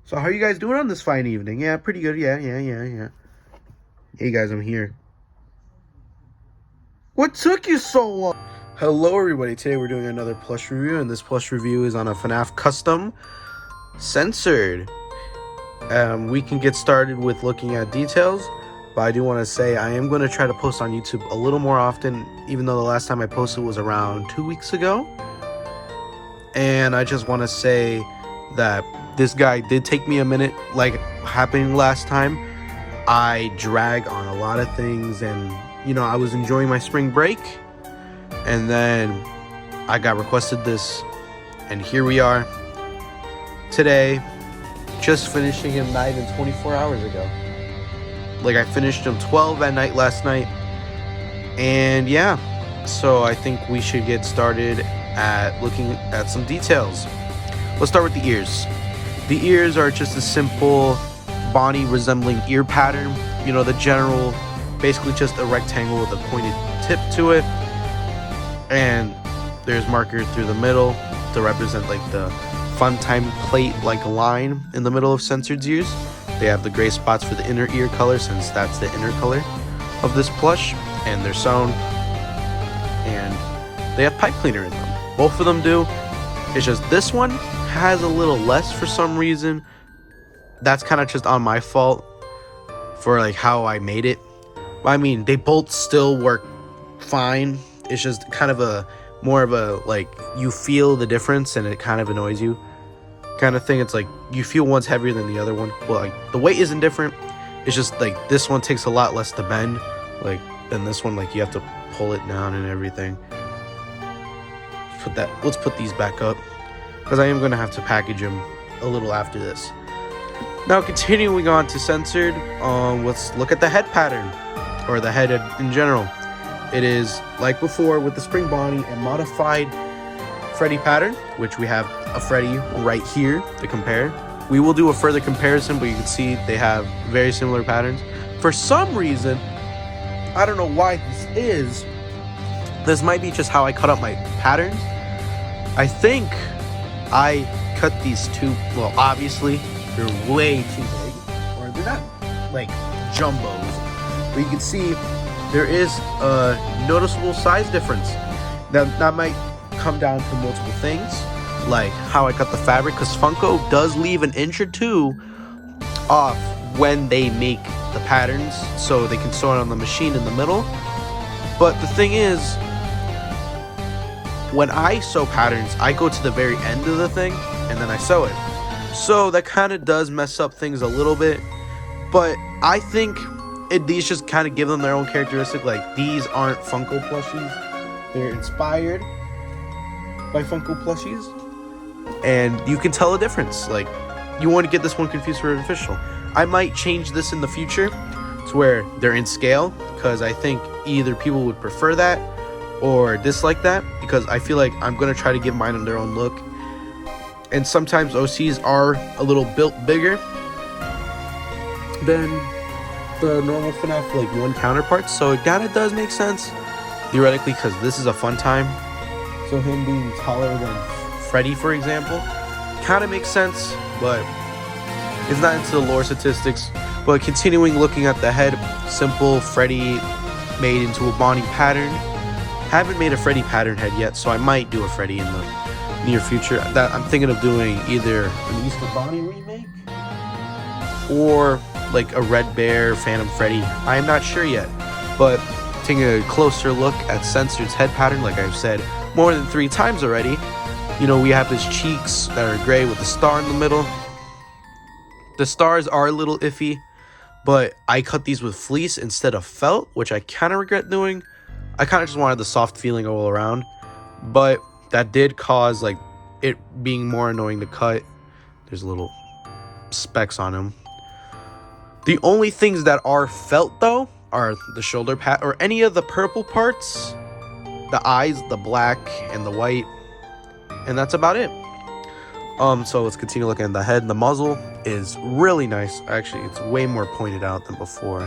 So how are you guys doing on this fine evening? Yeah, pretty good. Yeah. Hey guys, I'm here. What took you so long? Hello everybody, today we're doing another plush review, and this plush review is on a FNAF custom censored. We can get started with looking at details, but I do want to say I am going to try to post on YouTube a little more often, even though the last time I posted was around 2 weeks ago. And I just want to say that this guy did take me a minute, like happening last time. I drag on a lot of things, and I was enjoying my spring break, and then I got requested this, and here we are today, just finishing him night and 24 hours ago. Like, I finished him 12 at night last night, and yeah, so I think we should get started at looking at some details. Let's start with the ears. The ears are just a simple Bonnie resembling ear pattern. The general, basically just a rectangle with a pointed tip to it, and there's marker through the middle to represent like the fun time plate like line in the middle of censored's ears. They have the gray spots for the inner ear color, since that's the inner color of this plush, and they're sewn, and they have pipe cleaner in them. Both of them do. It's just this one has a little less for some reason. That's kind of just on my fault for like how I made it. I mean, they both still work fine. It's just kind of a more of a, like, you feel the difference and it kind of annoys you kind of thing. It's like you feel one's heavier than the other one. Well, like, the weight isn't different. It's just like this one takes a lot less to bend, like, than this one. Like, you have to pull it down and everything. Let's put these back up, because I am going to have to package them a little after this. Now, continuing on to censored, let's look at the head pattern, or the head in general. It is, like before with the Spring Bonnie, a modified Freddy pattern, which we have a Freddy right here to compare. We will do a further comparison, but you can see they have very similar patterns. For some reason, I don't know why this is. This might be just how I cut up my patterns. I think I cut these two, well, obviously, they're way too big, or they're not like jumbos, but you can see there is a noticeable size difference. Now, that might come down to multiple things, like how I cut the fabric, because Funko does leave an inch or two off when they make the patterns, so they can sew it on the machine in the middle. But the thing is, when I sew patterns, I go to the very end of the thing and then I sew it. So that kind of does mess up things a little bit, but I think these just kind of give them their own characteristic. Like, these aren't Funko plushies. They're inspired by Funko plushies, and you can tell a difference. Like, you want to get this one confused for an official. I might change this in the future to where they're in scale, because I think either people would prefer that or dislike that, because I feel like I'm going to try to give mine their own look. And sometimes OCs are a little built bigger than the normal FNAF like one counterparts, so it kind of does make sense theoretically, because this is a fun time. So him being taller than Freddy, for example, kind of makes sense, but it's not into the lore statistics. But continuing looking at the head, simple Freddy made into a Bonnie pattern. Haven't made a Freddy pattern head yet, so I might do a Freddy in the near future. That I'm thinking of doing either an Easter Bonnie remake or like a Red Bear Phantom Freddy. I am not sure yet, but taking a closer look at Censored's head pattern, like I've said more than 3 times already, we have his cheeks that are gray with a star in the middle. The stars are a little iffy, but I cut these with fleece instead of felt, which I kind of regret doing. I kind of just wanted the soft feeling all around, but that did cause like it being more annoying to cut. There's little specks on him. The only things that are felt though are the shoulder pad or any of the purple parts, the eyes, the black and the white, and that's about it. So let's continue looking at the head. The muzzle is really nice. Actually, it's way more pointed out than before.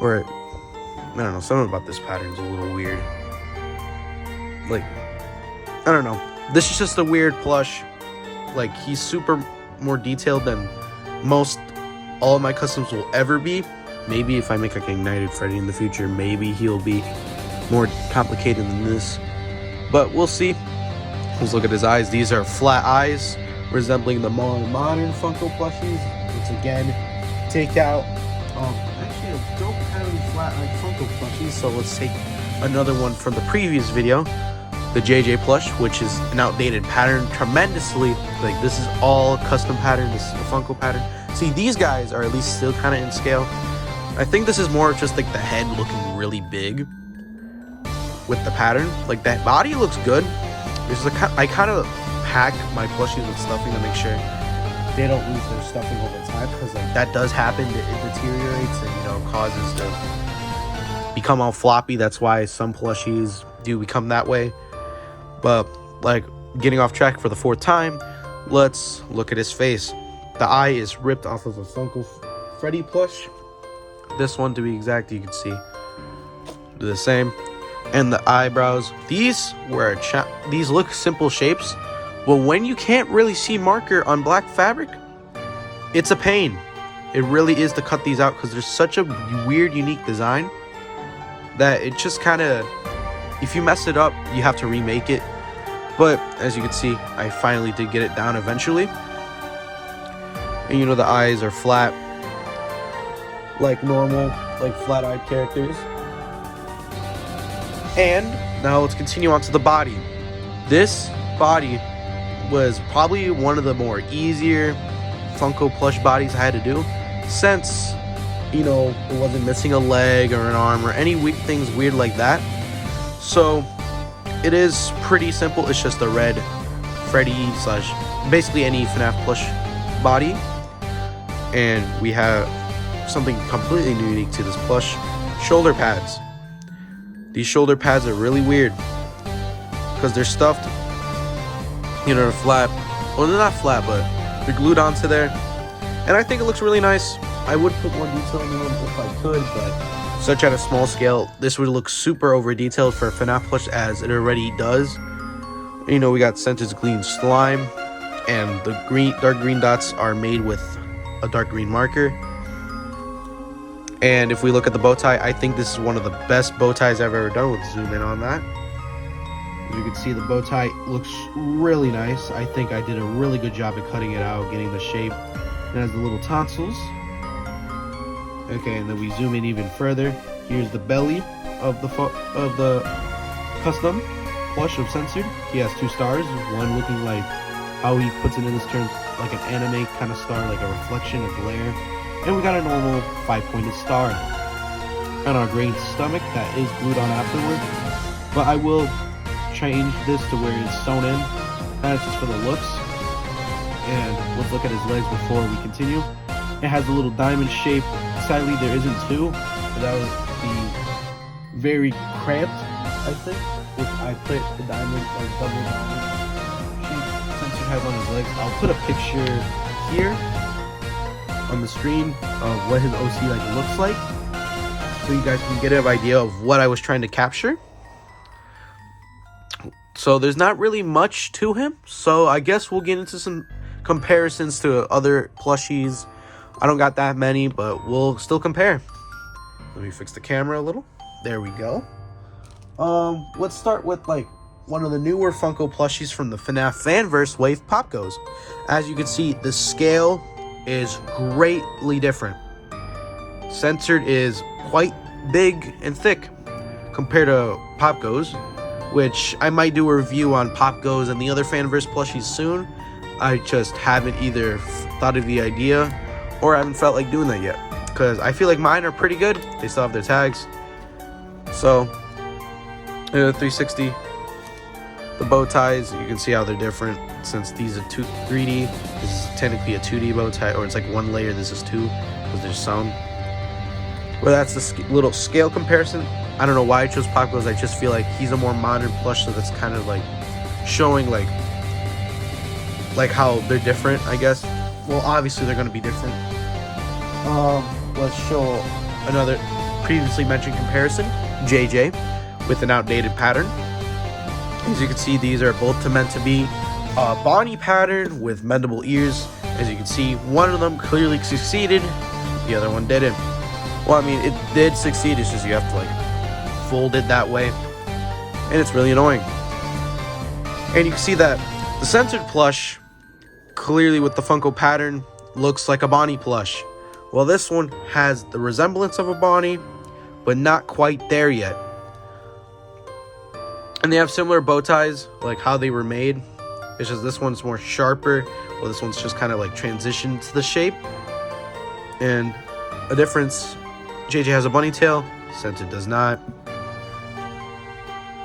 Or I don't know, something about this pattern is a little weird. Like, I don't know. This is just a weird plush. Like, he's super more detailed than most all of my customs will ever be. Maybe if I make like an Ignited Freddy in the future, maybe he'll be more complicated than this. But we'll see. Let's look at his eyes. These are flat eyes, resembling the more modern Funko plushies. Which again, take out. Actually, I don't have any flat eye Funko plushies, so let's take another one from the previous video. The JJ plush, which is an outdated pattern, tremendously. Like, this is all custom pattern. This is the Funko pattern. See, these guys are at least still kind of in scale. I think this is more just like the head looking really big with the pattern. Like, that body looks good. There's I kind of pack my plushies with stuffing to make sure they don't lose their stuffing over time, because like that does happen. It deteriorates and, you know, causes to become all floppy. That's why some plushies do become that way. But like, getting off track for the 4th time, let's look at his face. The eye is ripped off of a Funko Freddy plush. This one, to be exact, you can see do the same. And the eyebrows, these look simple shapes, but when you can't really see marker on black fabric, it's a pain. It really is to cut these out, because there's such a weird, unique design that it just kind of, if you mess it up, you have to remake it. But as you can see, I finally did get it down eventually. And you know, the eyes are flat, like normal, like flat-eyed characters. And now let's continue on to the body. This body was probably one of the more easier Funko plush bodies I had to do, since, you know, it wasn't missing a leg or an arm or any weird things weird like that. So it is pretty simple. It's just a red Freddy / basically any FNAF plush body. And we have something completely unique to this plush: shoulder pads. These shoulder pads are really weird because they're stuffed, you know, they're flat. Well, they're not flat, but they're glued onto there. And I think it looks really nice. I would put more detail in them if I could, but such at a small scale, this would look super over detailed for a FNAF plush, as it already does. You know, we got Sentinel's Gleam slime, and the dark green dots are made with a dark green marker. And if we look at the bow tie, I think this is one of the best bow ties I've ever done. Let's zoom in on that. As you can see, the bow tie looks really nice. I think I did a really good job at cutting it out, getting the shape. It has the little tonsils. Okay, and then we zoom in even further. Here's the belly of the custom plush of Censored. He has 2 stars, one looking like how he puts it in his terms, like an anime kind of star, like a reflection, a glare. And we got a normal 5-pointed star on our green stomach that is glued on afterward. But I will change this to where it's sewn in. That's just for the looks. And let's look at his legs before we continue. It has a little diamond shape. Sadly, there isn't 2. But that would be very cramped, I think, if I put the diamond, like double diamond shape Censored has on his legs. I'll put a picture here on the screen of what his OC like looks like, so you guys can get an idea of what I was trying to capture. So there's not really much to him, so I guess we'll get into some comparisons to other plushies. I don't got that many, but we'll still compare. Let me fix the camera a little. There we go. Let's start with like one of the newer Funko plushies from the FNAF Fanverse, Wave Pop Goes. As you can see, the scale is greatly different. Censored is quite big and thick compared to Pop Goes, which I might do a review on Pop Goes and the other Fanverse plushies soon. I just haven't either thought of the idea or I haven't felt like doing that yet, because I feel like mine are pretty good. They still have their tags. So 360, the bow ties, you can see how they're different, since these are 3D. This is technically a 2D bow tie, or it's like 1 layer. This is 2 because they're sewn. Well, that's the little scale comparison. I don't know why I chose Pop Goes. I just feel like he's a more modern plush, so that's kind of like showing like how they're different, I guess. Well, obviously they're going to be different. Let's show another previously mentioned comparison, JJ, with an outdated pattern. As you can see, these are both meant to be a Bonnie pattern with mendable ears. As you can see, one of them clearly succeeded, the other one didn't. Well, I mean, it did succeed, it's just you have to like fold it that way, and it's really annoying. And you can see that the censored plush, clearly with the Funko pattern, looks like a Bonnie plush. Well, this one has the resemblance of a Bonnie, but not quite there yet. And they have similar bow ties, like how they were made. It's just this one's more sharper, while this one's just kind of like transitioned to the shape. And a difference, JJ has a bunny tail, Censored does not.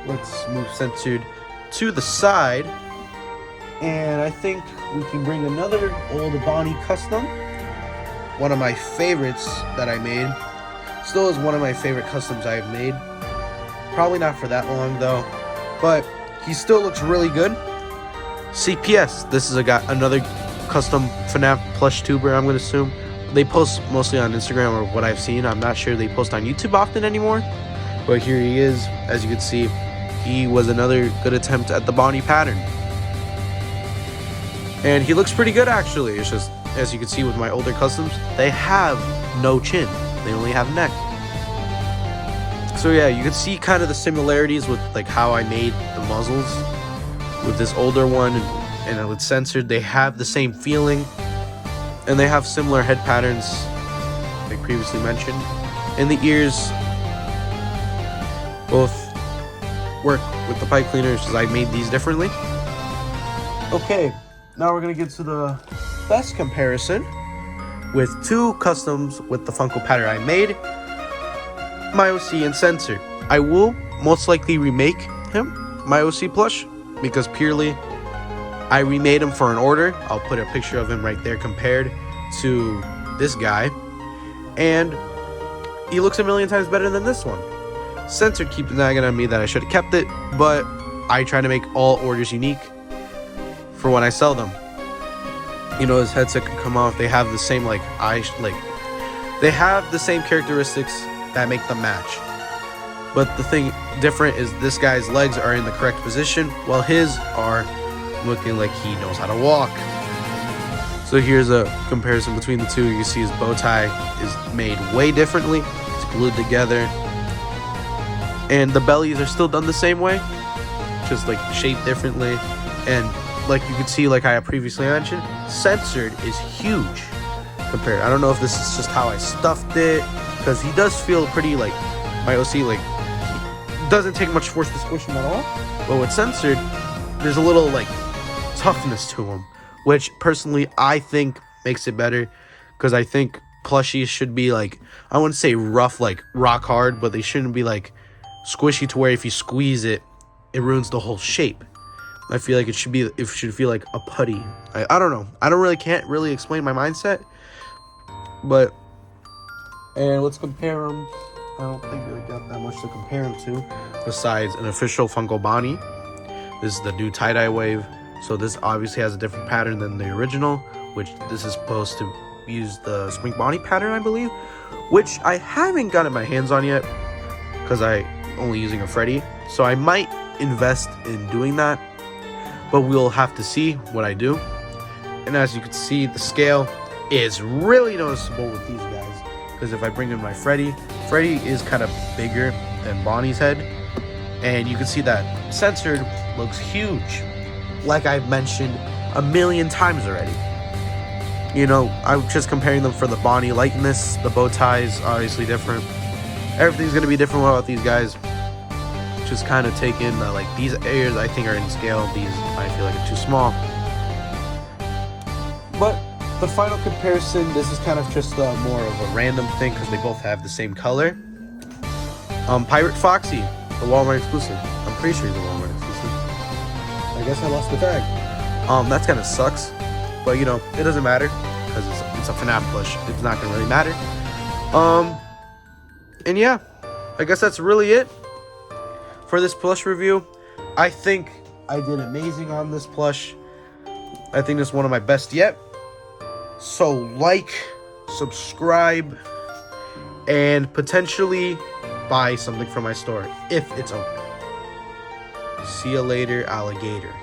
Let's move Censored to the side. And I think we can bring another old Bonnie custom. One of my favorites that I made. Still is one of my favorite customs I've made. Probably not for that long though, but he still looks really good. CPS, this is another custom FNAF plush tuber, I'm gonna assume. They post mostly on Instagram, or what I've seen. I'm not sure they post on YouTube often anymore, but here he is. As you can see, he was another good attempt at the Bonnie pattern, and he looks pretty good actually. It's just, as you can see with my older customs, they have no chin, they only have neck. So yeah, you can see kind of the similarities with like how I made the muzzles with this older one and with Censored. They have the same feeling, and they have similar head patterns like previously mentioned, and the ears both work with the pipe cleaners, because I made these differently. Okay, now we're gonna get to the best comparison with two customs with the Funko pattern I made, my OC and Censored. I will most likely remake him, my OC plush, because purely I remade him for an order. I'll put a picture of him right there compared to this guy, and he looks a million times better than this one. Censored keeps nagging on me that I should have kept it, but I try to make all orders unique for when I sell them. You know, his headset can come off. They have the same they have the same characteristics that make them match. But the thing different is this guy's legs are in the correct position, while his are looking like he knows how to walk. So here's a comparison between the two. You see his bow tie is made way differently. It's glued together. And the bellies are still done the same way, just like shaped differently. And like you can see, like I previously mentioned, Censored is huge compared. I don't know if this is just how I stuffed it, because he does feel pretty like my OC, like it doesn't take much force to squish him at all. But with Censored, there's a little like toughness to him, which personally I think makes it better, because I think plushies should be like, I wouldn't say rough like rock hard, but they shouldn't be like squishy to where if you squeeze it, it ruins the whole shape. I feel like it should feel like a putty. I don't know. Can't really explain my mindset, but. And let's compare them. I don't think we got that much to compare them to, besides an official Funko Bonnie. This is the new tie-dye wave, so this obviously has a different pattern than the original, which this is supposed to use the Spring Bonnie pattern, I believe, which I haven't gotten my hands on yet, because I only using a Freddy, so I might invest in doing that, but we'll have to see what I do. And as you can see, the scale is really noticeable with these guys. Because if I bring in my Freddy is kind of bigger than Bonnie's head, and you can see that Censored looks huge, like I've mentioned a million times already. You know, I'm just comparing them for the Bonnie likeness. The bow ties obviously different. Everything's gonna be different about these guys. Just kind of take in like these areas I think are in scale. These I feel like are too small. But the final comparison, this is kind of just more of a random thing because they both have the same color. Pirate Foxy, the Walmart exclusive. I'm pretty sure he's a Walmart exclusive. I guess I lost the tag. That kind of sucks, but you know, it doesn't matter because it's a FNAF plush. It's not gonna really matter. And yeah, I guess that's really it for this plush review. I think I did amazing on this plush. I think it's one of my best yet. So like, subscribe, and potentially buy something from my store if it's open. See you later, alligator.